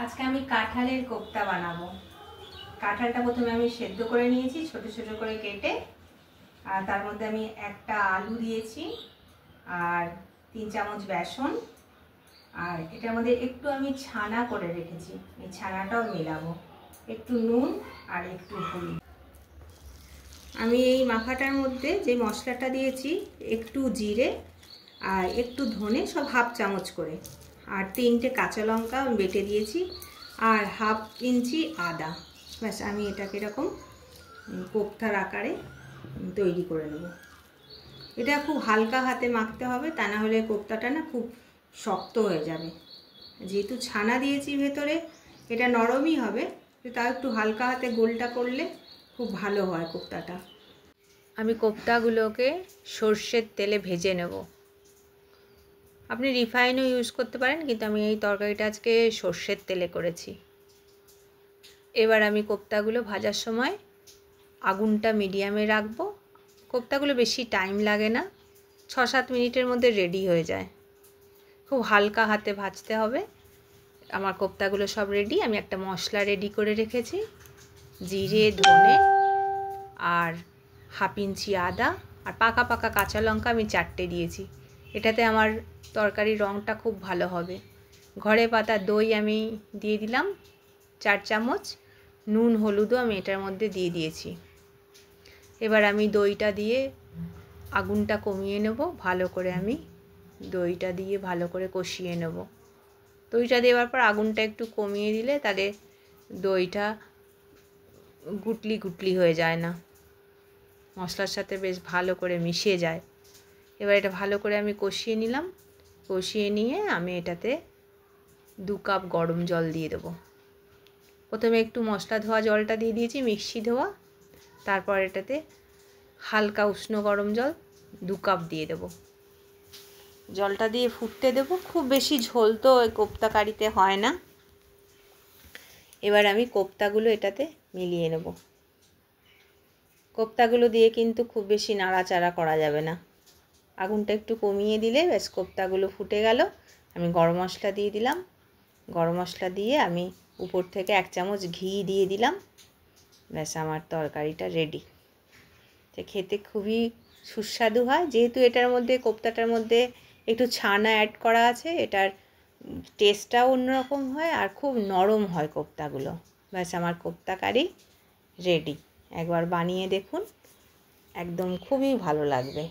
আজকে আমি কাঁঠালের কোপ্তা বানাবো। কাঁঠালটা প্রথমে আমি সেদ্ধ করে নিয়েছি ছোট ছোট করে কেটে, আর তার মধ্যে আমি একটা আলু দিয়েছি আর 3 চামচ বেসন, আর এটার মধ্যে একটু আমি ছানা করে রেখেছি, এই ছানাটাও মেলাবো, একটু নুন আর একটু হলুদ। আমি এই মাখাটার মধ্যে যে মশলাটা দিয়েছি, একটু জিরে আর একটু ধনে, সব হাফ চামচ করে, আর 3টে কাঁচা লঙ্কা আমি বেটে দিয়েছি, আর হাফ ইঞ্চি আদা। ব্যাস, আমি এটাকে এরকম কোপ্তার আকারে তৈরি করে নেব। এটা খুব হালকা হাতে মাখতে হবে, তা না হলে কোপ্তাটা না খুব শক্ত হয়ে যাবে। যেহেতু ছানা দিয়েছি ভেতরে, এটা নরমই হবে, তাও একটু হালকা হাতে গোলটা করলে খুব ভালো হয় কোপ্তাটা। আমি কোপ্তাগুলোকে সর্ষের তেলে ভেজে নেব। আপনি রিফাইনও ইউজ করতে পারেন, কিন্তু আমি এই তরকারিটা আজকে সর্ষের তেলে করেছি। এবার আমি কোপ্তাগুলো ভাজার সময় আগুনটা মিডিয়ামে রাখবো। কোপ্তাগুলো বেশি টাইম লাগে না, 6-7 মিনিটের মধ্যে রেডি হয়ে যায়। খুব হালকা হাতে ভাজতে হবে। আমার কোপ্তাগুলো সব রেডি। আমি একটা মশলা রেডি করে রেখেছি, জিরে, ধনে আর হাফ ইঞ্চি আদা আর পাকা পাকা কাঁচা লঙ্কা আমি 4টে দিয়েছি। এটাতে আমার তরকারির রঙটা খুব ভালো হবে। ঘরে পাতা দই আমি দিয়ে দিলাম 4 চামচ, নুন হলুদও আমি এটার মধ্যে দিয়ে দিয়েছি। এবার আমি দইটা দিয়ে আগুনটা কমিয়ে নেব, ভালো করে আমি দইটা দিয়ে ভালো করে কষিয়ে নেব। দইটা দেওয়ার পর আগুনটা একটু কমিয়ে দিলে তাহলে দইটা গুটলি গুটলি হয়ে যায় না, মশলার সাথে বেশ ভালো করে মিশে যায়। এবার এটা ভালো করে আমি কষিয়ে নিলাম। কষিয়ে নিয়ে আমি এটাতে 2 কাপ গরম জল দিয়ে দেবো। প্রথমে একটু মশলা ধোয়া জলটা দিয়ে দিয়েছি, মিক্সি ধোয়া, তারপর এটাতে হালকা উষ্ণ গরম জল 2 কাপ দিয়ে দেবো। জলটা দিয়ে ফুটতে দেবো, খুব বেশি ঝোল তো ওই কোপ্তা কারিতে হয় না। এবার আমি কোপ্তাগুলো এটাতে মিলিয়ে নেব। কোপ্তাগুলো দিয়ে কিন্তু খুব বেশি নাড়াচাড়া করা যাবে না, আগুনটা একটু কমিয়ে দিলে ব্যাস কোপ্তাগুলো ফুটে গেল। আমি গরম মশলা দিয়ে দিলাম, গরম মশলা দিয়ে আমি উপর থেকে 1 চামচ ঘি দিয়ে দিলাম। ব্যাস, আমার তরকারিটা রেডি। তো খেতে খুবই সুস্বাদু হয়, যেহেতু এটার মধ্যে কোপ্তাটার মধ্যে একটু ছানা অ্যাড করা আছে, এটার টেস্টটাও অন্যরকম হয় আর খুব নরম হয় কোপ্তাগুলো। ব্যাস, আমার কোপ্তা কারি রেডি। একবার বানিয়ে দেখুন, একদম খুবই ভালো লাগবে।